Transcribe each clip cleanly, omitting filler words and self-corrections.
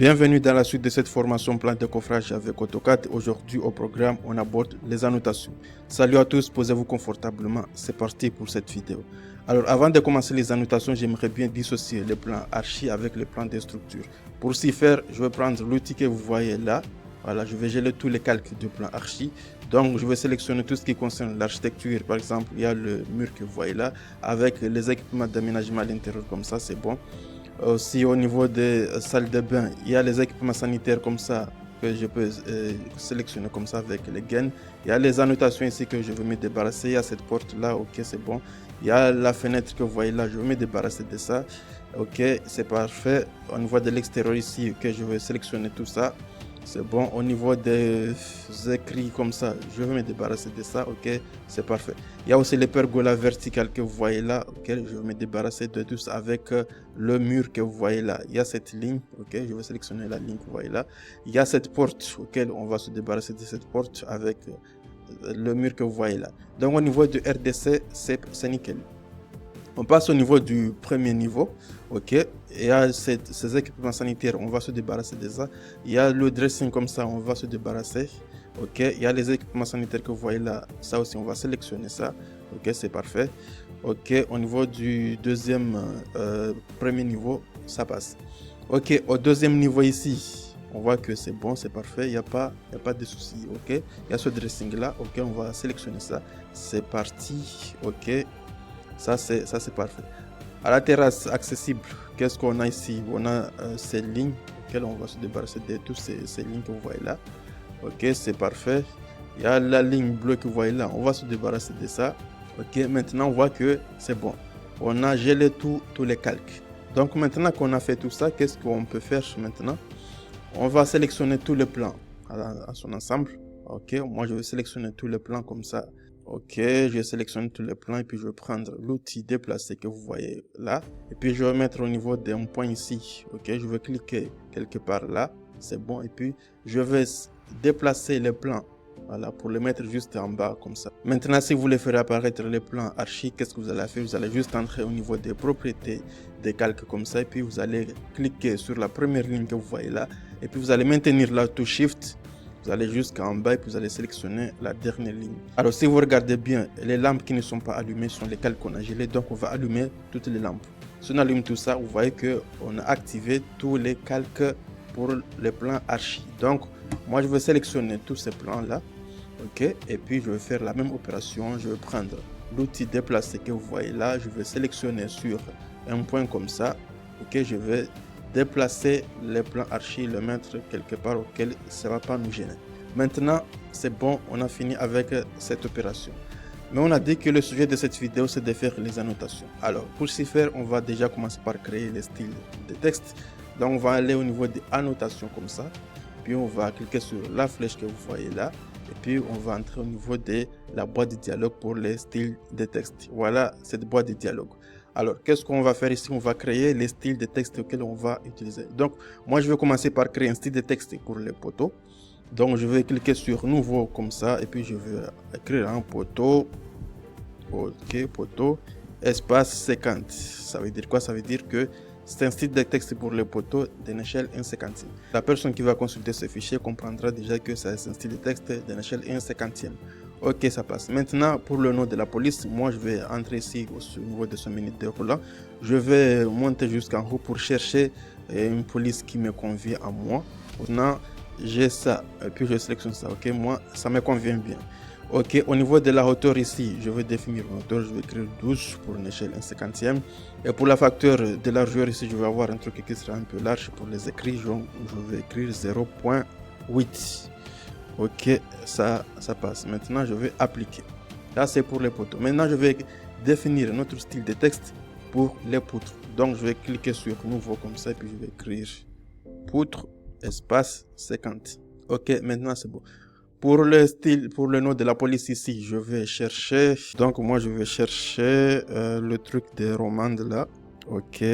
Bienvenue dans la suite de cette formation plan de coffrage avec AutoCAD. Aujourd'hui au programme, on aborde les annotations. Salut à tous, posez-vous confortablement. C'est parti pour cette vidéo. Alors avant de commencer les annotations, j'aimerais bien dissocier les plans archi avec les plans de structure. Pour ce faire, je vais prendre l'outil que vous voyez là. Voilà, je vais geler tous les calques du plan archi. Donc je vais sélectionner tout ce qui concerne l'architecture. Par exemple, il y a le mur que vous voyez là avec les équipements d'aménagement à l'intérieur comme ça, c'est bon. Aussi au niveau des salles de bain, il y a les équipements sanitaires comme ça que je peux sélectionner comme ça avec les gaines. Il y a les annotations ici que je veux me débarrasser. Il y a cette porte là, ok, c'est bon. Il y a la fenêtre que vous voyez là, je veux me débarrasser de ça. Ok, c'est parfait. Au niveau de l'extérieur ici, ok, je vais sélectionner tout ça. C'est bon. Au niveau des écrits comme ça, je vais me débarrasser de ça. Ok, c'est parfait. Il y a aussi les pergolas verticales que vous voyez là. Ok, je vais me débarrasser de tout ça avec le mur que vous voyez là. Il y a cette ligne. Ok, je vais sélectionner la ligne que vous voyez là. Il y a cette porte auquel on va se débarrasser de cette porte avec le mur que vous voyez là. Donc au niveau du RDC, c'est nickel. On passe au niveau du premier niveau. Ok, il y a ces équipements sanitaires, on va se débarrasser de ça. Il y a le dressing comme ça, on va se débarrasser. Ok, il y a les équipements sanitaires que vous voyez là, ça aussi on va sélectionner ça. Ok, c'est parfait. Ok, au niveau du deuxième premier niveau, ça passe. Ok, au deuxième niveau ici, on voit que c'est bon, c'est parfait, il n'y a pas de souci. Ok, il y a ce dressing là. Ok, on va sélectionner ça. C'est parti. Ok, ça c'est parfait. À la terrasse accessible, qu'est-ce qu'on a ici? On a ces lignes auxquelles on va se débarrasser de toutes ces lignes que vous voyez là. Ok, c'est parfait. Il y a la ligne bleue que vous voyez là, on va se débarrasser de ça. Ok, maintenant on voit que c'est bon. On a gelé tous les calques. Donc maintenant qu'on a fait tout ça, qu'est-ce qu'on peut faire maintenant? On va sélectionner tous les plans à son ensemble. Ok, moi je vais sélectionner tous les plans comme ça. Ok, je sélectionne tous les plans et puis je vais prendre l'outil déplacer que vous voyez là. Et puis je vais mettre au niveau d'un point ici. Ok, je vais cliquer quelque part là. C'est bon. Et puis je vais déplacer les plans. Voilà, pour les mettre juste en bas comme ça. Maintenant, si vous voulez faire apparaître les plans archi, qu'est-ce que vous allez faire? Vous allez juste entrer au niveau des propriétés des calques comme ça. Et puis vous allez cliquer sur la première ligne que vous voyez là. Et puis vous allez maintenir la touche Shift. Vous allez jusqu'en bas et puis vous allez sélectionner la dernière ligne. Alors si vous regardez bien, les lampes qui ne sont pas allumées sont les calques qu'on a gelées. Donc on va allumer toutes les lampes. Si on allume tout ça, vous voyez qu'on a activé tous les calques pour les plans archi. Donc moi je vais sélectionner tous ces plans là. Ok, et puis je vais faire la même opération. Je vais prendre l'outil déplacer que vous voyez là. Je vais sélectionner sur un point comme ça. Ok, je vais déplacer les plans archi, le mettre quelque part auquel ça ne va pas nous gêner. Maintenant, c'est bon, on a fini avec cette opération. Mais on a dit que le sujet de cette vidéo, c'est de faire les annotations. Alors, pour ce faire, on va déjà commencer par créer les styles de texte. Donc, on va aller au niveau des annotations comme ça. Puis, on va cliquer sur la flèche que vous voyez là. Et puis, on va entrer au niveau de la boîte de dialogue pour les styles de texte. Voilà cette boîte de dialogue. Alors, qu'est-ce qu'on va faire ici? On va créer les styles de texte auxquels on va utiliser. Donc, moi, je vais commencer par créer un style de texte pour les poteaux. Donc, je vais cliquer sur nouveau comme ça. Et puis, je vais écrire un poteau. Ok, poteau, espace 50. Ça veut dire quoi? Ça veut dire que c'est un style de texte pour les poteaux d'une échelle 1/50. La personne qui va consulter ce fichier comprendra déjà que c'est un style de texte d'une échelle 1/50. Ok, ça passe. Maintenant, pour le nom de la police, moi je vais entrer ici au niveau de ce menu déroulant. Je vais monter jusqu'en haut pour chercher une police qui me convient à moi. Maintenant, j'ai ça. Et puis je sélectionne ça. Ok, moi, ça me convient bien. Ok, au niveau de la hauteur ici, je vais définir une hauteur. Je vais écrire 12 pour une échelle 1/50. Et pour la facteur de largeur ici, je vais avoir un truc qui sera un peu large pour les écrits. Je vais écrire 0.8. Ok, ça passe. Maintenant, je vais appliquer. Là, c'est pour les poteaux. Maintenant, je vais définir notre style de texte pour les poutres. Donc, je vais cliquer sur nouveau comme ça. Et puis, je vais écrire poutre, espace 50. Ok, maintenant, c'est bon. Pour le style, pour le nom de la police ici, je vais chercher. Donc, moi, je vais chercher le truc des romandes là. Ok,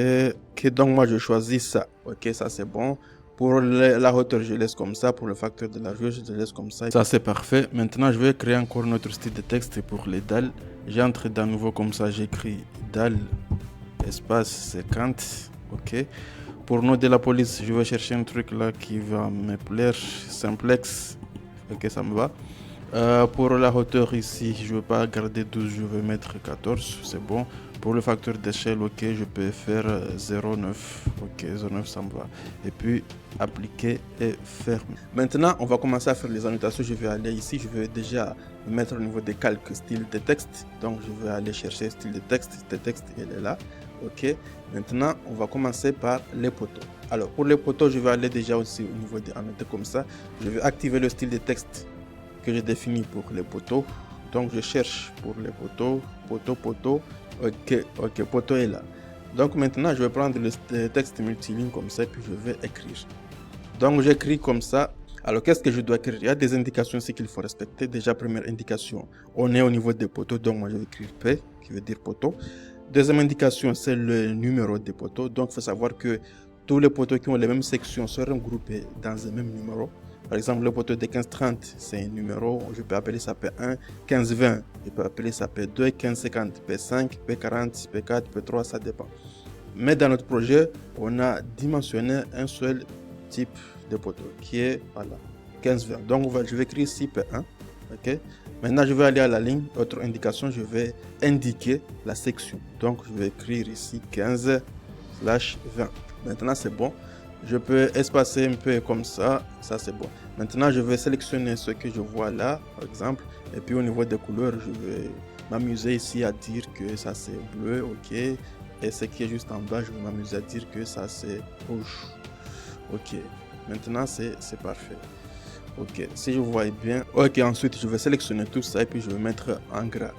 donc moi, je choisis ça. Ok, ça, c'est bon. Pour la hauteur, je laisse comme ça. Pour le facteur de largeur, je laisse comme ça. Ça, c'est parfait. Maintenant, je vais créer encore notre style de texte pour les dalles. J'entre d'un nouveau comme ça. J'écris dalle, espace 50. Ok. Pour nom de la police, je vais chercher un truc là qui va me plaire. Simplex. Ok, ça me va. Pour la hauteur ici, je ne vais pas garder 12, je vais mettre 14, c'est bon. Pour le facteur d'échelle, ok, je peux faire 0,9. Ok, 0,9, ça me va. Et puis, appliquer et fermer. Maintenant, on va commencer à faire les annotations. Je vais aller ici, je vais déjà mettre au niveau des calques style de texte. Donc, je vais aller chercher style de texte. Style de texte, il est là. Ok, maintenant, on va commencer par les poteaux. Alors, pour les poteaux, je vais aller déjà aussi au niveau des annotés comme ça. Je vais activer le style de texte que j'ai défini pour les poteaux. Donc je cherche pour les poteaux, poteau, ok, poteau est là. Donc maintenant je vais prendre le texte multiligne comme ça et puis je vais écrire. Donc j'écris comme ça. Alors qu'est-ce que je dois écrire? Il y a des indications ici qu'il faut respecter. Déjà première indication, on est au niveau des poteaux, donc moi je vais écrire P qui veut dire poteau. Deuxième indication, c'est le numéro des poteaux. Donc il faut savoir que tous les poteaux qui ont les mêmes sections seront groupés dans un même numéro. Par exemple, le poteau de 1530, c'est un numéro, je peux appeler ça P1, 1520, je peux appeler ça P2, 1550, P5, P40, P4, P3, ça dépend. Mais dans notre projet, on a dimensionné un seul type de poteau qui est, voilà, 1520. Donc, je vais écrire ici P1, ok. Maintenant, je vais aller à la ligne, autre indication, je vais indiquer la section. Donc, je vais écrire ici 15/20. Maintenant, c'est bon. Je peux espacer un peu comme ça c'est bon. Maintenant, je vais sélectionner ce que je vois là, par exemple. Et puis au niveau des couleurs, je vais m'amuser ici à dire que ça c'est bleu, ok. Et ce qui est juste en bas, je vais m'amuser à dire que ça c'est rouge. Ok, maintenant c'est parfait. Ok, si je vois bien, ok, ensuite je vais sélectionner tout ça et puis je vais mettre en gras.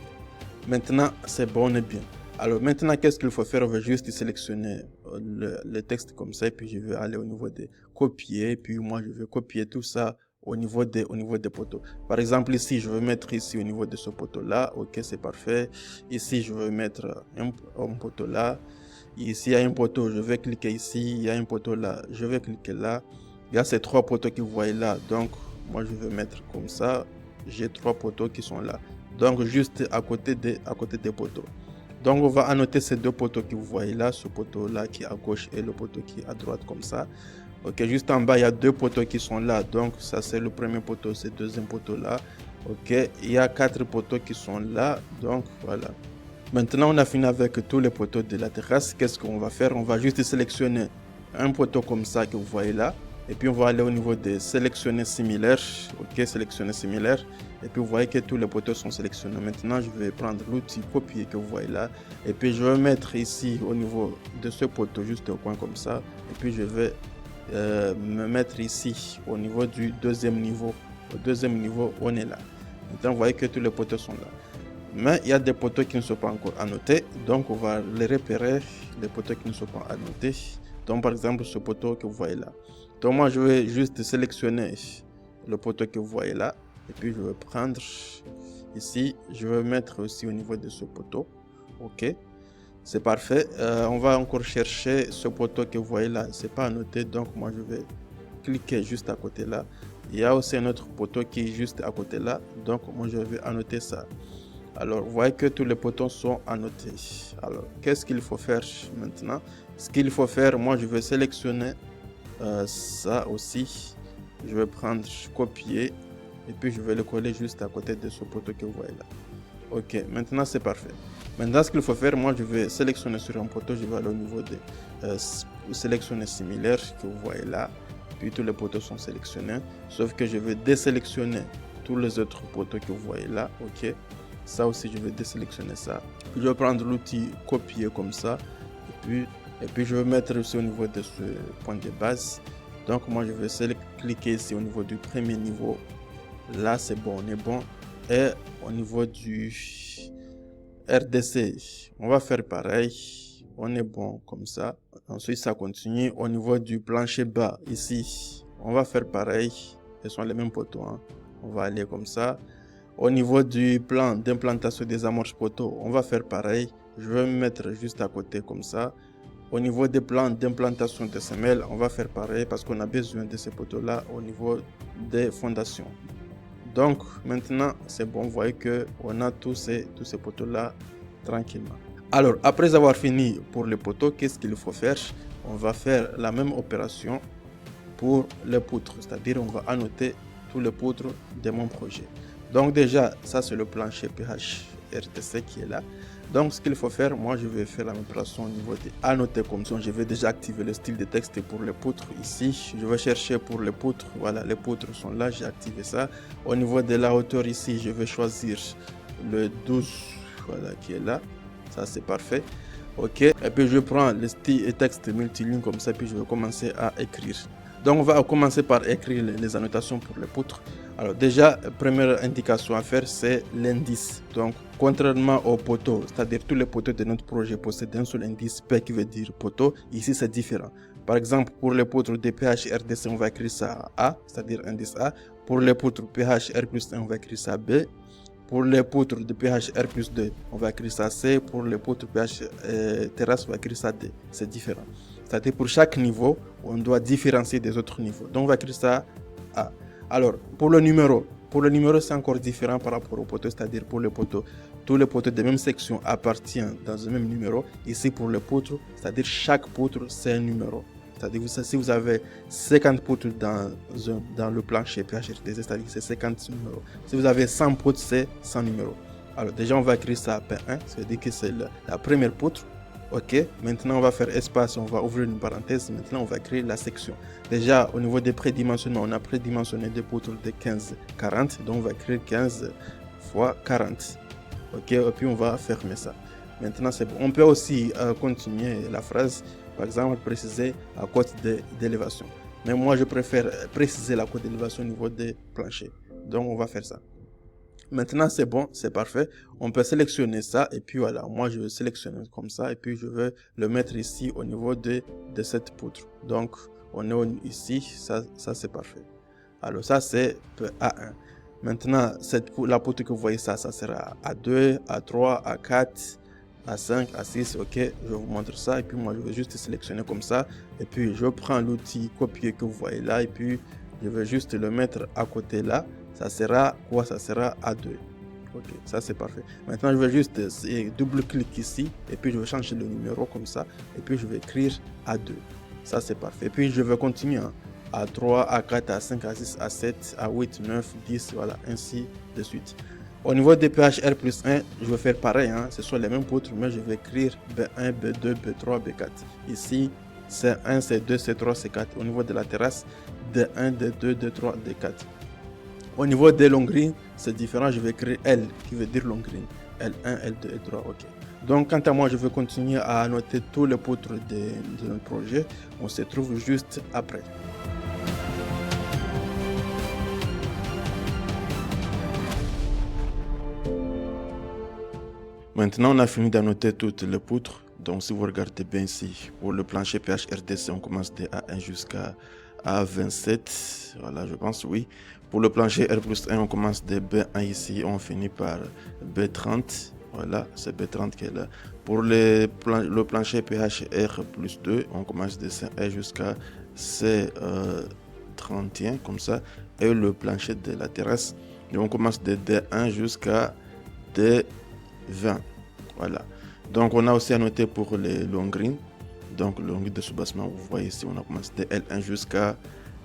Maintenant, c'est bon, on est bien. Alors maintenant, qu'est-ce qu'il faut faire? On va juste sélectionner le texte comme ça et puis je vais aller au niveau de copier. Et puis moi, je vais copier tout ça au niveau des poteaux. Par exemple, ici, je vais mettre ici au niveau de ce poteau-là. Ok, c'est parfait. Ici, je vais mettre un poteau là. Ici, il y a un poteau. Je vais cliquer ici. Il y a un poteau là. Je vais cliquer là. Il y a ces trois poteaux que vous voyez là. Donc, moi, je vais mettre comme ça. J'ai trois poteaux qui sont là. Donc, juste à côté des poteaux. Donc, on va annoter ces deux poteaux que vous voyez là, ce poteau-là qui est à gauche et le poteau qui est à droite comme ça. Ok, juste en bas, il y a deux poteaux qui sont là. Donc, ça, c'est le premier poteau, c'est le deuxième poteau-là. Ok, il y a 4 poteaux qui sont là. Donc, voilà. Maintenant, on a fini avec tous les poteaux de la terrasse. Qu'est-ce qu'on va faire? On va juste sélectionner un poteau comme ça que vous voyez là. Et puis, on va aller au niveau de sélectionner similaire. Ok, sélectionner similaire. Et puis, vous voyez que tous les poteaux sont sélectionnés. Maintenant, je vais prendre l'outil copier que vous voyez là. Et puis, je vais mettre ici au niveau de ce poteau, juste au coin comme ça. Et puis, je vais me mettre ici au niveau du deuxième niveau. Au deuxième niveau, on est là. Maintenant, vous voyez que tous les poteaux sont là. Mais il y a des poteaux qui ne sont pas encore annotés. Donc, on va les repérer, les poteaux qui ne sont pas annotés. Donc, par exemple, ce poteau que vous voyez là. Donc, moi, je vais juste sélectionner le poteau que vous voyez là. Et puis, je vais prendre ici. Je vais mettre aussi au niveau de ce poteau. OK. C'est parfait. On va encore chercher ce poteau que vous voyez là. C'est pas annoté. Donc, moi, je vais cliquer juste à côté là. Il y a aussi un autre poteau qui est juste à côté là. Donc, moi, je vais annoter ça. Alors, vous voyez que tous les poteaux sont annotés. Alors, qu'est-ce qu'il faut faire maintenant? Ce qu'il faut faire, moi, je vais sélectionner ça aussi. Je vais prendre copier et puis je vais le coller juste à côté de ce poteau que vous voyez là. Ok, maintenant c'est parfait. Maintenant, ce qu'il faut faire, moi, je vais sélectionner sur un poteau. Je vais aller au niveau de sélectionner similaire que vous voyez là. Puis tous les poteaux sont sélectionnés. Sauf que je vais désélectionner tous les autres poteaux que vous voyez là. Ok. Ça aussi, je vais désélectionner ça. Puis je vais prendre l'outil copier comme ça. Et puis je vais mettre aussi au niveau de ce point de base. Donc moi, je vais cliquer ici au niveau du premier niveau. Là, c'est bon, on est bon. Et au niveau du RDC, on va faire pareil. On est bon comme ça. Ensuite, ça continue. Au niveau du plancher bas, ici, on va faire pareil. Ce sont les mêmes poteaux. Hein. On va aller comme ça. Au niveau du plan d'implantation des amorces poteaux, on va faire pareil. Je vais me mettre juste à côté comme ça. Au niveau des plans d'implantation des semelles, on va faire pareil parce qu'on a besoin de ces poteaux-là au niveau des fondations. Donc maintenant, c'est bon. Vous voyez qu'on a tous ces poteaux-là tranquillement. Alors, après avoir fini pour les poteaux, qu'est-ce qu'il faut faire? on va faire la même opération pour les poutres, c'est-à-dire on va annoter tous les poutres de mon projet. Donc déjà, ça c'est le plancher PHRTC qui est là. Donc ce qu'il faut faire, moi je vais faire la même opération au niveau des annoter comme ça. Je vais déjà activer le style de texte pour les poutres ici. Je vais chercher pour les poutres. Voilà, les poutres sont là, j'ai activé ça. Au niveau de la hauteur ici, je vais choisir le 12, voilà, qui est là. Ça c'est parfait. Ok, et puis je prends le style et texte multiligne comme ça, puis je vais commencer à écrire. Donc on va commencer par écrire les annotations pour les poutres. Alors déjà, première indication à faire, c'est l'indice. Donc contrairement aux poteaux, c'est-à-dire tous les poteaux de notre projet possèdent un seul indice P qui veut dire poteau. Ici c'est différent. Par exemple, pour les poutres de PHRDC, on va écrire ça A, c'est-à-dire indice A. Pour les poutres PHR+1, on va écrire ça B. Pour les poutres de PHR+2, on va écrire ça C. Pour les poutres PH terrasse, on va écrire ça D. C'est différent. C'est-à-dire pour chaque niveau, on doit différencier des autres niveaux. Donc on va écrire ça A. Alors, pour le numéro c'est encore différent par rapport aux poteaux, c'est-à-dire pour les poteaux, tous les poteaux de même section appartiennent dans un même numéro. Ici pour les poutres, c'est-à-dire chaque poutre c'est un numéro. C'est-à-dire si vous avez 50 poutres dans le plancher PHRTC, c'est-à-dire c'est 50 numéros. Si vous avez 100 poutres, c'est 100 numéros. Alors déjà on va écrire ça P1, c'est-à-dire que c'est la première poutre. Ok, maintenant on va faire espace, on va ouvrir une parenthèse, maintenant on va créer la section. Déjà au niveau des prédimensionnements, on a prédimensionné des poutres de 15, 40, donc on va créer 15 fois 40. Ok, et puis on va fermer ça. Maintenant c'est bon. On peut aussi continuer la phrase, par exemple préciser la cote d'élévation. Mais moi je préfère préciser la cote d'élévation au niveau des planchers. Donc on va faire ça. Maintenant c'est bon, c'est parfait. On peut sélectionner ça et puis voilà, moi je vais sélectionner comme ça et puis je vais le mettre ici au niveau de cette poutre. Donc on est ici, ça c'est parfait. Alors ça c'est A1. Maintenant la poutre que vous voyez ça sera A2, A3, A4, A5, A6. Ok, je vous montre ça et puis moi je vais juste sélectionner comme ça et puis je prends l'outil copier que vous voyez là et puis je vais juste le mettre à côté là. Ça sera quoi? Ça sera A2. Ok, ça c'est parfait. Maintenant je vais juste double-clic ici et puis je vais changer le numéro comme ça et puis je vais écrire A2. Ça c'est parfait. Et puis je vais continuer hein. A3, A4, A5, A6, A7, A8, 9, 10, voilà, ainsi de suite. Au niveau des PHR+1, je vais faire pareil. Hein. Ce sont les mêmes poutres, mais je vais écrire B1, B2, B3, B4. Ici, C1, C2, C3, C4. Au niveau de la terrasse, D1, D2, D3, D4. Au niveau des longrines, c'est différent. Je vais écrire L qui veut dire longrine. L1, L2, L3, ok. Donc, quant à moi, je vais continuer à annoter tous les poutres de notre projet. On se trouve juste après. Maintenant, on a fini d'annoter toutes les poutres. Donc, si vous regardez bien ici, pour le plancher PHRDC, on commence de A1 jusqu'à A27. Voilà, je pense, oui. Pour le plancher R+1, on commence de B1 ici, on finit par B30. Voilà, c'est B30 qui est là. Pour le plancher PHR+2, on commence de C1 jusqu'à C31, comme ça. Et le plancher de la terrasse, on commence de D1 jusqu'à D20. Voilà. Donc, on a aussi annoté pour les longrines. Donc, le longrine de soubassement, vous voyez ici, on a commencé de L1 jusqu'à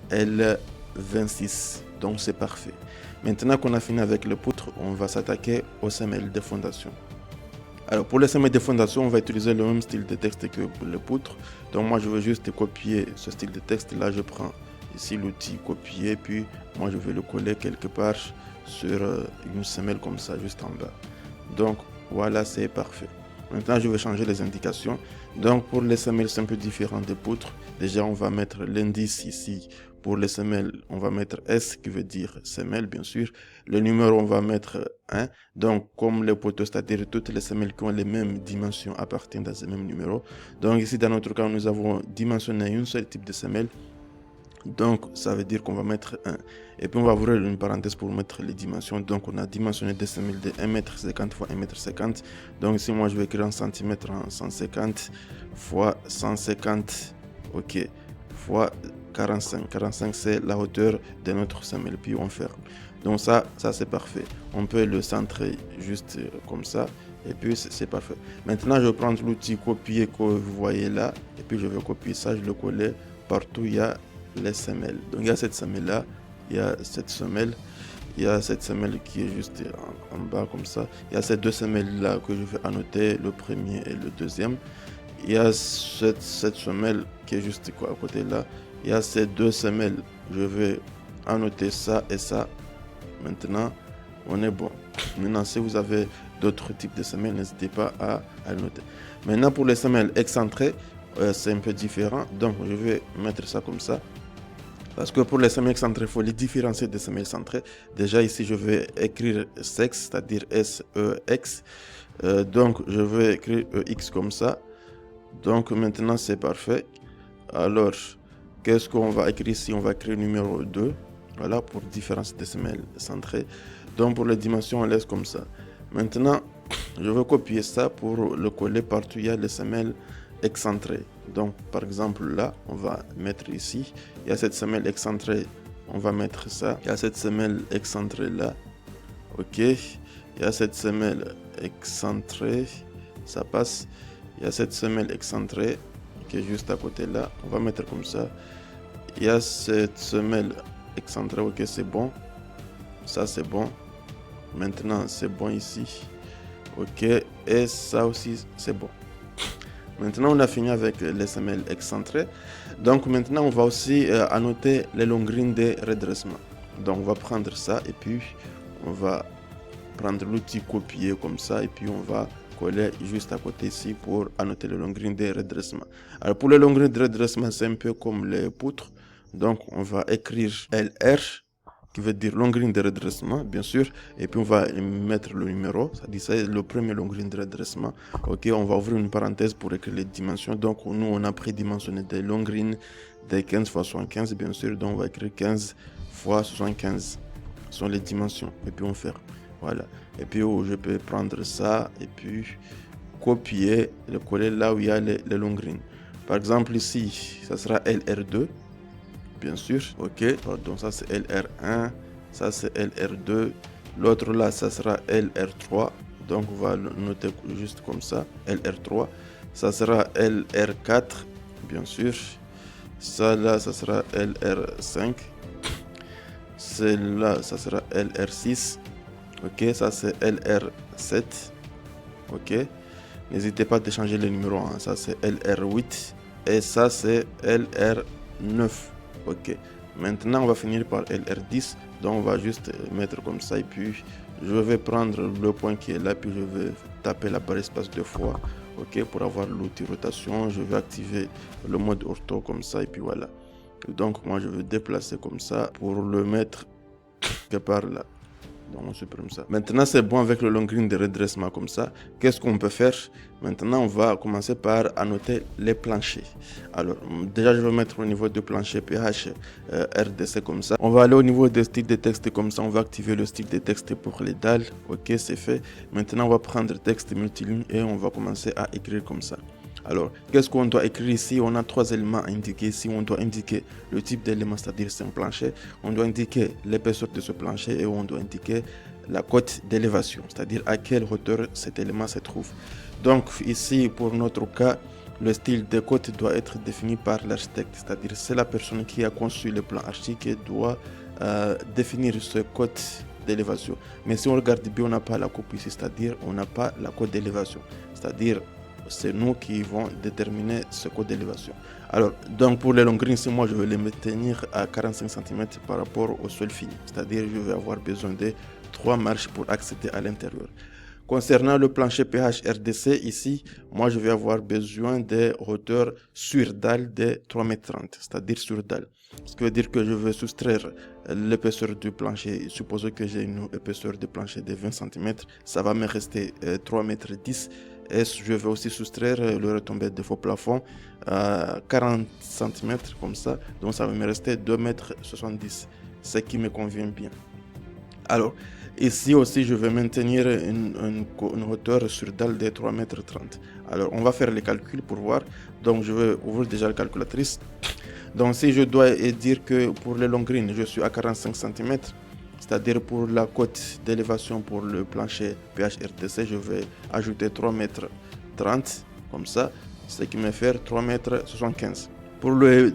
L26. Donc, c'est parfait. Maintenant qu'on a fini avec le poutre, on va s'attaquer aux semelles de fondation. Alors, pour les semelles de fondation, on va utiliser le même style de texte que pour le poutre. Donc, moi, je vais juste copier ce style de texte. Là, je prends ici l'outil copier, puis moi, je vais le coller quelque part sur une semelle comme ça, juste en bas. Donc, voilà, c'est parfait. Maintenant, je vais changer les indications. Donc, pour les semelles, c'est un peu différent des poutres. Déjà, on va mettre l'indice ici. Pour les semelles, on va mettre S qui veut dire semelle, bien sûr. Le numéro, on va mettre 1. Donc, comme les poteaux, c'est-à-dire toutes les semelles qui ont les mêmes dimensions appartiennent à ce même numéro. Donc, ici, dans notre cas, nous avons dimensionné une seule type de semelle. Donc, ça veut dire qu'on va mettre 1. Et puis, on va ouvrir une parenthèse pour mettre les dimensions. Donc, on a dimensionné des semelles de 1m50 fois 1m50. Donc, ici, moi, je vais écrire en centimètres en 150 fois 150, ok, fois 45. 45, c'est la hauteur de notre semelle. Puis, on ferme. Donc, ça c'est parfait. On peut le centrer juste comme ça. et puis c'est parfait. Maintenant, je vais prendre l'outil copier que vous voyez là, et puis je vais copier ça, je le coller partout où il y a les semelles. Donc il y a cette semelle là, il y a cette semelle, il y a cette semelle qui est juste en bas comme ça. Il y a ces deux semelles là que je vais annoter, le premier et le deuxième. Il y a cette semelle qui est juste à côté là. Il y a ces deux semelles. Je vais annoter ça et ça. Maintenant, on est bon. Maintenant, si vous avez d'autres types de semelles, n'hésitez pas à noter. Maintenant, pour les semelles excentrées, c'est un peu différent. Donc, je vais mettre ça comme ça. Parce que pour les semelles excentrées, il faut les différencier des semelles centrées. Déjà, ici, je vais écrire sexe, c'est-à-dire S-E-X. Donc, je vais écrire EX comme ça. Donc, maintenant, c'est parfait. Alors, qu'est-ce qu'on va écrire ici? On va écrire numéro 2. Voilà, pour différence des semelles centrées. Donc, pour les dimensions, on laisse comme ça. Maintenant, je vais copier ça pour le coller partout. Il y a les semelles excentrées. Donc, par exemple, là, on va mettre ici. Il y a cette semelle excentrée. On va mettre ça. Il y a cette semelle excentrée là. OK. Il y a cette semelle excentrée. Ça passe. Il y a cette semelle excentrée qui est juste à côté là. On va mettre comme ça. Il y a cette semelle excentrée. OK, c'est bon. Ça, c'est bon. Maintenant, c'est bon ici. OK. Et ça aussi, c'est bon. Maintenant, on a fini avec les semelles excentrées. Donc, maintenant, on va aussi annoter les longrines de redressement. Donc, on va prendre ça et puis on va prendre l'outil copier comme ça et puis on va coller juste à côté ici pour annoter les longrines de redressement. Alors, pour les longrines de redressement, c'est un peu comme les poutres. Donc, on va écrire LR, qui veut dire longrine de redressement, bien sûr, et puis on va mettre le numéro, c'est-à-dire c'est le premier longrine de redressement. OK, on va ouvrir une parenthèse pour écrire les dimensions. Donc, nous, on a prédimensionné des longrines de 15 x 75, bien sûr, donc on va écrire 15 x 75. Ce sont les dimensions, et puis on ferme. Voilà. Et puis, je peux prendre ça, et puis copier, le coller là où il y a les longrines. Par exemple, ici, ça sera LR2. Bien sûr, OK. Donc ça c'est LR1, ça c'est LR2. L'autre là, ça sera LR3. Donc on va le noter juste comme ça, LR3. Ça sera LR4, bien sûr. Ça là, ça sera LR5. Celle-là, ça sera LR6. OK, ça c'est LR7. OK. N'hésitez pas à changer les numéros. Hein. Ça c'est LR8 et ça c'est LR9. OK. Maintenant, on va finir par LR10. Donc, on va juste mettre comme ça. Et puis, je vais prendre le point qui est là. Puis, je vais taper la barre espace deux fois. OK. Pour avoir l'outil rotation, je vais activer le mode ortho comme ça. Et puis, voilà. Donc, moi, je vais déplacer comme ça pour le mettre quelque part là. Donc, on supprime ça. Maintenant, c'est bon avec le longrine de redressement comme ça. Qu'est-ce qu'on peut faire? Maintenant, on va commencer par annoter les planchers. Alors, déjà, je vais mettre au niveau de plancher PH RDC comme ça. On va aller au niveau des styles de texte comme ça. On va activer le style de texte pour les dalles. OK, c'est fait. Maintenant, on va prendre texte multiligne et on va commencer à écrire comme ça. Alors, qu'est-ce qu'on doit écrire ici? On a trois éléments à indiquer. Ici, on doit indiquer le type d'élément, c'est-à-dire c'est un plancher. On doit indiquer l'épaisseur de ce plancher et on doit indiquer la cote d'élévation, c'est-à-dire à quelle hauteur cet élément se trouve. Donc, ici, pour notre cas, le style de cote doit être défini par l'architecte, c'est-à-dire c'est la personne qui a conçu le plan archi qui doit définir ce cote d'élévation. Mais si on regarde bien, on n'a pas la coupe ici, c'est-à-dire on n'a pas la cote d'élévation, c'est-à-dire c'est nous qui vont déterminer ce code d'élévation. Alors, donc pour les longrines, moi je vais les maintenir à 45 cm par rapport au sol fini. C'est-à-dire je vais avoir besoin de 3 marches pour accéder à l'intérieur. Concernant le plancher PH RDC, ici, moi je vais avoir besoin de hauteur sur dalle de 3,30 m, c'est-à-dire sur dalle. Ce qui veut dire que je vais soustraire l'épaisseur du plancher. Supposons que j'ai une épaisseur de plancher de 20 cm, ça va me rester 3,10 m. Et je vais aussi soustraire le retombé de faux plafond à 40 cm comme ça. Donc ça va me rester 2,70 m, ce qui me convient bien. Alors, ici aussi, je vais maintenir une hauteur sur dalle de 3,30 m. Alors, on va faire les calculs pour voir. Donc, je vais ouvrir déjà la calculatrice. Donc, si je dois dire que pour les longrines, je suis à 45 cm, c'est-à-dire pour la cote d'élévation pour le plancher PHRTC, je vais ajouter 3,30 m comme ça, ce qui me fait 3,75 m. Pour le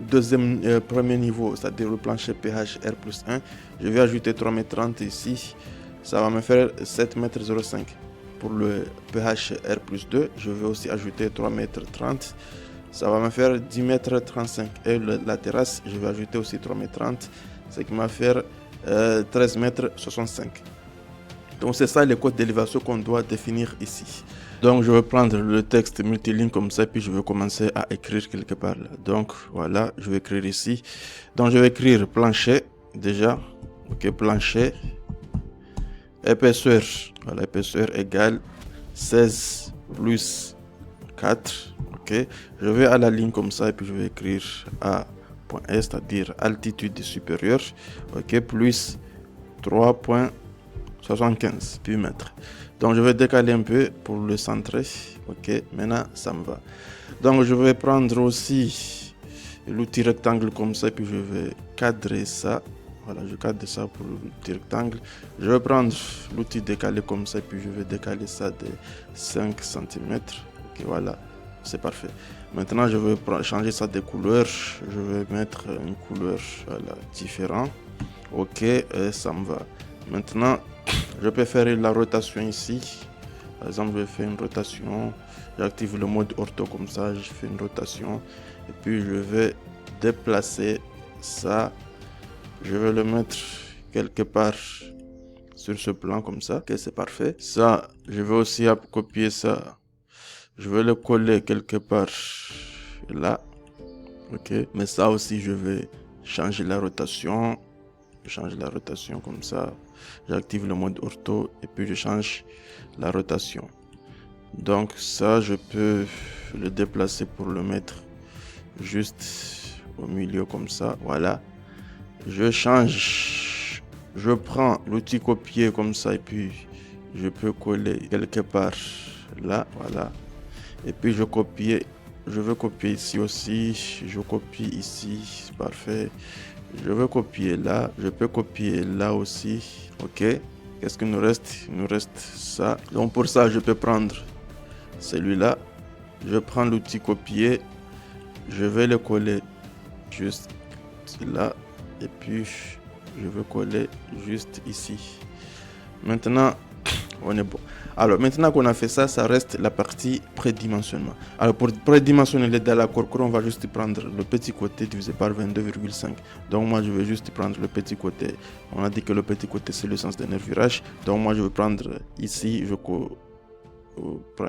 premier niveau, c'est-à-dire le plancher PHR plus 1, je vais ajouter 3,30 m ici, ça va me faire 7,05 m. Pour le PHR plus 2, je vais aussi ajouter 3,30 m, ça va me faire 10,35 m. Et la terrasse, je vais ajouter aussi 3,30 m, ce qui m'a fait 13,65 m. Donc c'est ça les cotes d'élévation qu'on doit définir ici. Donc je vais prendre le texte multiligne comme ça, puis je vais commencer à écrire quelque part là. Donc voilà, je vais écrire ici. Donc je vais écrire plancher déjà. Ok, plancher. Épaisseur. Voilà, épaisseur égale 16 plus 4. Ok, je vais à la ligne comme ça, et puis je vais écrire A.S, c'est-à-dire altitude supérieure. Ok, plus 3,75 puis mètres. Donc je vais décaler un peu pour le centrer. Ok, maintenant ça me va. Donc je vais prendre aussi l'outil rectangle comme ça, puis je vais cadrer ça. Voilà, je cadre ça pour l'outil rectangle. Je vais prendre l'outil décalé comme ça, puis je vais décaler ça de 5 cm. Ok, voilà, c'est parfait. Maintenant je vais changer ça de couleur. Je vais mettre une couleur, voilà, différente. Ok, ça me va. Maintenant je peux faire la rotation ici. Par exemple, je vais faire une rotation. J'active le mode ortho comme ça. Je fais une rotation. Et puis, je vais déplacer ça. Je vais le mettre quelque part sur ce plan comme ça. Ok, c'est parfait. Ça, je vais aussi copier ça. Je vais le coller quelque part là. Ok. Mais ça aussi, je vais changer la rotation. Je change la rotation comme ça. J'active le mode ortho et puis je change la rotation. Donc ça, je peux le déplacer pour le mettre juste au milieu comme ça. Voilà. Je change. Je prends l'outil copier comme ça et puis je peux coller quelque part là. Voilà. Et puis je copie. Je veux copier ici aussi. Je copie ici. Parfait. Je vais copier là, je peux copier là aussi. Ok, qu'est-ce qu'il nous reste? Il nous reste ça. Donc pour ça, je peux prendre celui-là. Je prends l'outil copier. Je vais le coller juste là. Et puis, je vais coller juste ici. Maintenant, on est bon. Alors maintenant qu'on a fait ça, ça reste la partie prédimensionnement. Alors pour prédimensionner les dalles à courcouron, on va juste prendre le petit côté divisé par 22,5. Donc moi je vais juste prendre le petit côté. On a dit que le petit côté c'est le sens de nervurage. Donc moi je vais prendre ici, je prends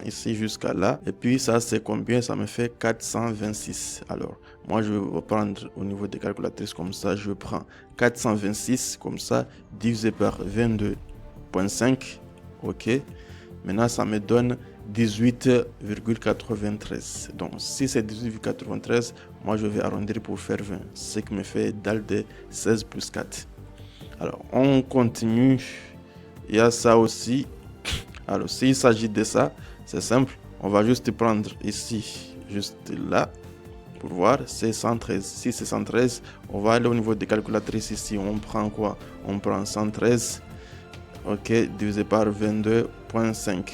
ici jusqu'à là. Et puis ça c'est combien? Ça me fait 426. Alors moi je vais prendre au niveau des calculatrices comme ça. Je prends 426 comme ça divisé par 22,5. Ok. Maintenant, ça me donne 18,93. Donc, si c'est 18,93, moi, je vais arrondir pour faire 20. Ce qui me fait dalle de 16 plus 4. Alors, on continue. Il y a ça aussi. Alors, s'il s'agit de ça, c'est simple. On va juste prendre ici, juste là, pour voir. C'est 113. Si c'est 113, on va aller au niveau des calculatrices ici. On prend quoi? On prend 113. Ok, divisé par 22,5.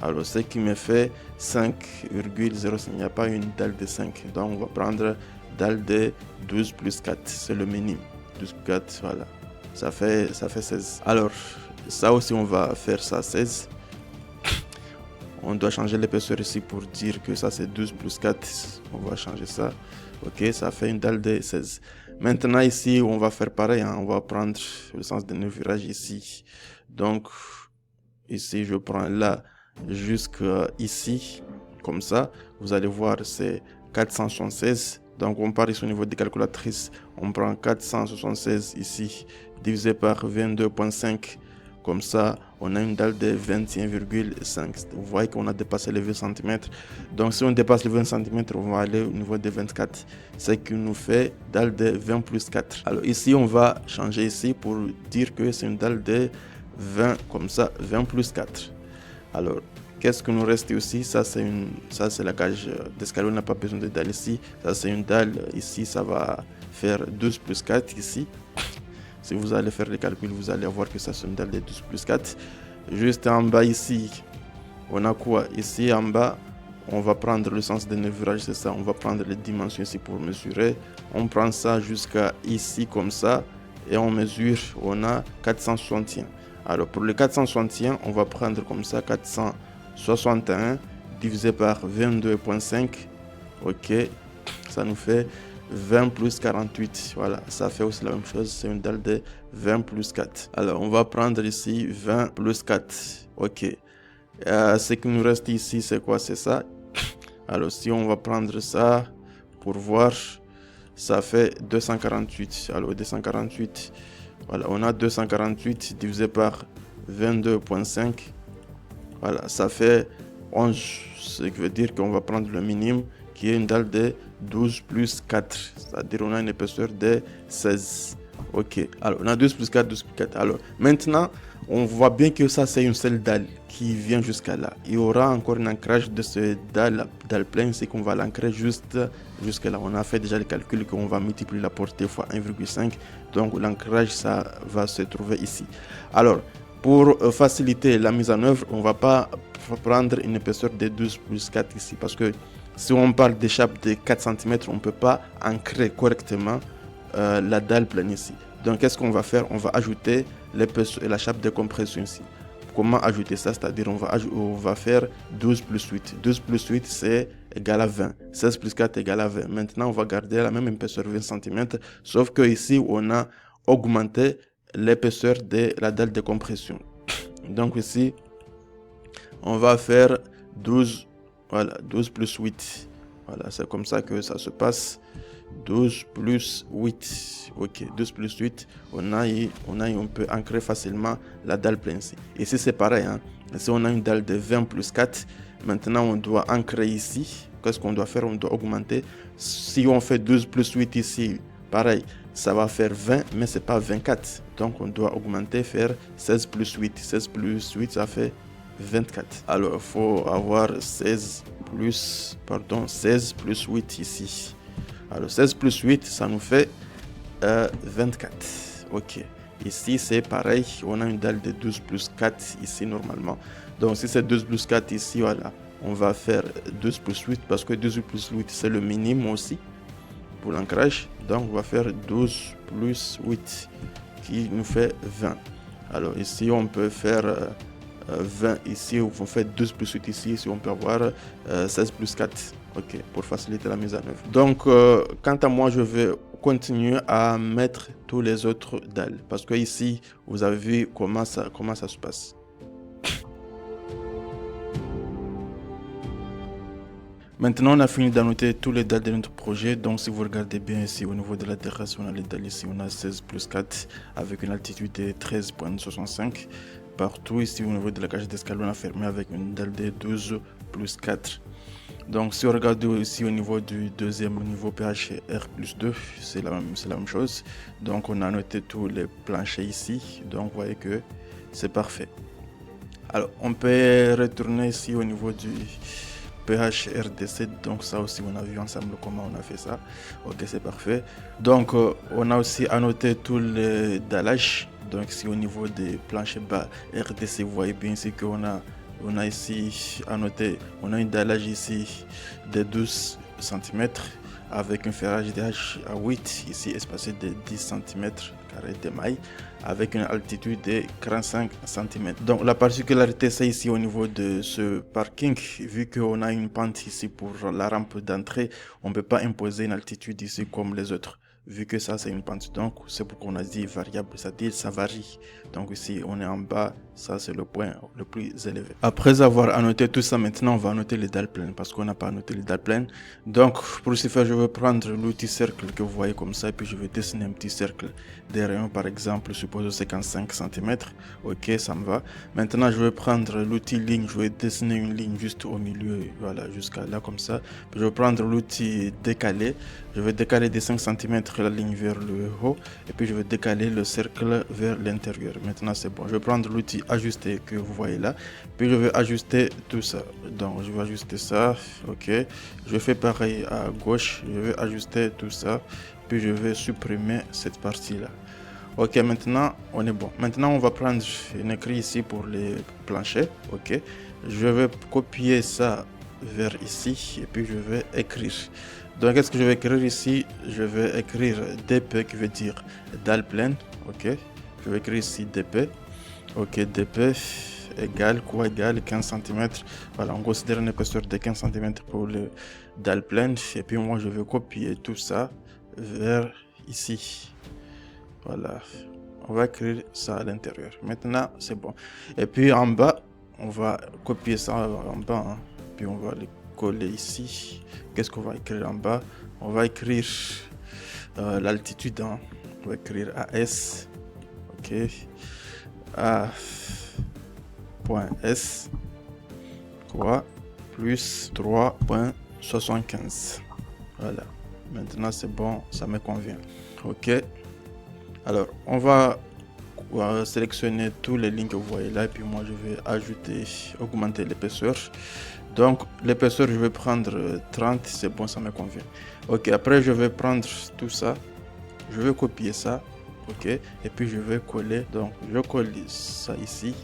Alors, ce qui me fait 5,05. Il n'y a pas une dalle de 5. Donc, on va prendre dalle de 12 plus 4. C'est le minimum. 12 plus 4, voilà. Ça fait 16. Alors, ça aussi, on va faire ça 16. On doit changer l'épaisseur ici pour dire que ça, c'est 12 plus 4. On va changer ça. Ok, ça fait une dalle de 16. Maintenant, ici, on va faire pareil. On va prendre le sens de nervurage ici. Donc, ici, je prends là jusqu'à ici. Comme ça, vous allez voir, c'est 476. Donc, on part ici au niveau des calculatrices. On prend 476 ici, divisé par 22,5. Comme ça, on a une dalle de 21,5. Vous voyez qu'on a dépassé les 20 cm. Donc, si on dépasse les 20 cm, on va aller au niveau de 24. Ce qui nous fait dalle de 20 plus 4. Alors, ici, on va changer ici pour dire que c'est une dalle de 20, comme ça, 20 plus 4. Alors, qu'est-ce que nous reste aussi? Ça, c'est la cage d'escalier. On n'a pas besoin de dalle ici. Ça, c'est une dalle ici. Ça va faire 12 plus 4 ici. Si vous allez faire les calculs, vous allez voir que ça c'est une dalle de 12 plus 4. Juste en bas ici, on a quoi? Ici en bas, on va prendre le sens de nervurage, c'est ça. On va prendre les dimensions ici pour mesurer. On prend ça jusqu'à ici comme ça. Et on mesure, on a 461. Alors pour le 461, on va prendre comme ça 461 divisé par 22,5. Ok, ça nous fait 20 plus 48. Voilà, ça fait aussi la même chose. C'est une dalle de 20 plus 4. Alors on va prendre ici 20 plus 4. Ok. Ce qui nous reste ici, c'est quoi? C'est ça. Alors si on va prendre ça pour voir, ça fait 248. Alors 248, voilà, on a 248 divisé par 22,5. Voilà, ça fait 11. Ce qui veut dire qu'on va prendre le minimum qui est une dalle de 12 plus 4. C'est-à-dire on a une épaisseur de 16. Ok, alors on a 12 plus 4, 12 plus 4. Alors maintenant, on voit bien que ça c'est une seule dalle qui vient jusqu'à là. Il y aura encore un ancrage de ce dalle pleine, c'est qu'on va l'ancrer juste jusqu'à là. On a fait déjà le calcul qu'on va multiplier la portée fois 1,5. Donc l'ancrage, ça va se trouver ici. Alors, pour faciliter la mise en œuvre, on ne va pas prendre une épaisseur de 12 plus 4 ici. Parce que si on parle d'échappe de 4 cm, on ne peut pas ancrer correctement la dalle pleine ici. Donc qu'est-ce qu'on va faire? On va ajouter l'épaisseur et la chape de compression ici. Comment ajouter ça? C'est-à-dire on va faire 12 plus 8. 12 plus 8 c'est égal à 20. 16 plus 4 égale à 20. Maintenant on va garder la même épaisseur 20 cm. Sauf que ici on a augmenté l'épaisseur de la dalle de compression. Donc ici on va faire 12. Voilà, 12 plus 8. Voilà, c'est comme ça que ça se passe. 12 plus 8. Ok, 12 plus 8. On peut ancrer facilement la dalle pleine ici. Ici, c'est pareil. Hein. Ici, on a une dalle de 20 plus 4. Maintenant, on doit ancrer ici. Qu'est-ce qu'on doit faire? On doit augmenter. Si on fait 12 plus 8 ici, pareil, ça va faire 20, mais c'est pas 24. Donc, on doit augmenter, faire 16 plus 8. 16 plus 8, ça fait 24. Alors, il faut avoir 16 plus 8 ici. Alors, 16 plus 8, ça nous fait 24. Ok. Ici, c'est pareil. On a une dalle de 12 plus 4 ici, normalement. Donc, si c'est 12 plus 4 ici, voilà. On va faire 12 plus 8 parce que 12 plus 8, c'est le minimum aussi pour l'ancrage. Donc, on va faire 12 plus 8 qui nous fait 20. Alors, ici, on peut faire 20 ici. On fait 12 plus 8 ici. Ici, on peut avoir 16 plus 4. Ok, pour faciliter la mise en œuvre. Donc, quant à moi, je vais continuer à mettre tous les autres dalles. Parce que ici, vous avez vu comment ça se passe. Maintenant, on a fini d'annoter tous les dalles de notre projet. Donc, si vous regardez bien ici, au niveau de la terrasse, on a les dalles ici. On a 16 plus 4 avec une altitude de 13,65. Partout ici, au niveau de la cage d'escalier, on a fermé avec une dalle de 12 plus 4. Donc si on regarde ici au niveau du deuxième niveau pH R plus 2, c'est la même chose. Donc on a noté tous les planchers ici. Donc vous voyez que c'est parfait. Alors on peut retourner ici au niveau du pH RD7. Donc ça aussi on a vu ensemble comment on a fait ça. Ok, c'est parfait. Donc on a aussi annoté tous les dallages. Donc ici au niveau des planchers bas RDC, vous voyez bien ici qu'on a ici annoté, on a une dallage ici de 12 cm avec un ferrage DH à 8 ici espacé de 10 cm carré de maille avec une altitude de 45 cm. Donc la particularité c'est ici au niveau de ce parking, vu qu'on a une pente ici pour la rampe d'entrée, on ne peut pas imposer une altitude ici comme les autres. Vu que ça c'est une pente, donc c'est pourquoi on a dit variable, c'est-à-dire ça varie. Donc ici on est en bas, ça c'est le point le plus élevé. Après avoir annoté tout ça, maintenant on va annoter les dalles pleines parce qu'on n'a pas annoté les dalles pleines. Donc pour ce faire, je vais prendre l'outil cercle que vous voyez comme ça et puis je vais dessiner un petit cercle des rayons, par exemple suppose 55 cm. Ok, ça me va. Maintenant je vais prendre l'outil ligne, je vais dessiner une ligne juste au milieu, voilà, jusqu'à là comme ça. Puis je vais prendre l'outil décalé, je vais décaler de 5 cm la ligne vers le haut et puis je vais décaler le cercle vers l'intérieur. Maintenant c'est bon, je vais prendre l'outil ajuster que vous voyez là, puis je vais ajuster tout ça. Donc je vais ajuster ça, ok, je fais pareil à gauche, je vais ajuster tout ça, puis je vais supprimer cette partie là. Ok, maintenant on est bon. Maintenant on va prendre une écrit ici pour les planchers. Ok, je vais copier ça vers ici et puis je vais écrire. Donc qu'est-ce que je vais écrire ici? Je vais écrire DP qui veut dire dalle pleine. Ok, je vais écrire ici DP. Ok, DP égale quoi? Égale 15 cm. Voilà, on considère une épaisseur de 15 cm pour le dalle pleine. Et puis moi je vais copier tout ça vers ici. Voilà, on va écrire ça à l'intérieur. Maintenant, c'est bon. Et puis en bas, on va copier ça en bas. Hein. Puis on va le coller ici. Qu'est-ce qu'on va écrire en bas? On va écrire l'altitude. Hein. On va écrire AS. Ok. A.S. Quoi? Plus 3.75. Voilà. Maintenant, c'est bon. Ça me convient. Ok. Alors, on va sélectionner tous les lignes que vous voyez là et puis moi je vais augmenter l'épaisseur. Donc l'épaisseur je vais prendre 30, c'est bon, ça me convient. Ok, après je vais prendre tout ça, je vais copier ça, ok, et puis je vais coller. Donc je colle ça ici,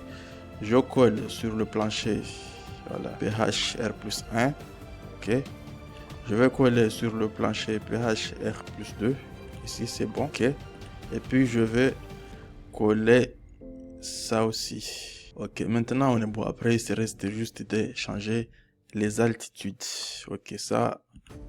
je colle sur le plancher, voilà, PHR plus 1, ok. Je vais coller sur le plancher PHR plus 2, ici c'est bon, ok. Et puis je vais coller ça aussi. Ok, maintenant on est bon. Après il se reste juste de changer les altitudes. Ok, ça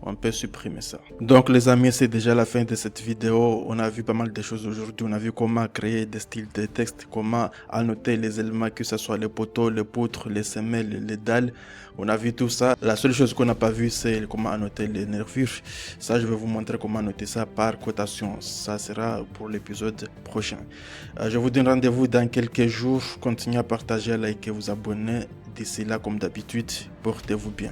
on peut supprimer ça. Donc les amis, c'est déjà la fin de cette vidéo. On a vu pas mal de choses aujourd'hui. On a vu comment créer des styles de texte, comment annoter les éléments, que ce soit les poteaux, les poutres, les semelles, les dalles. On a vu tout ça. La seule chose qu'on n'a pas vu, c'est comment annoter les nervures. Ça, je vais vous montrer comment annoter ça par cotation. Ça sera pour l'épisode prochain. Je vous donne rendez-vous dans quelques jours. Continuez à partager, à liker, vous abonner. D'ici là, comme d'habitude, portez-vous bien.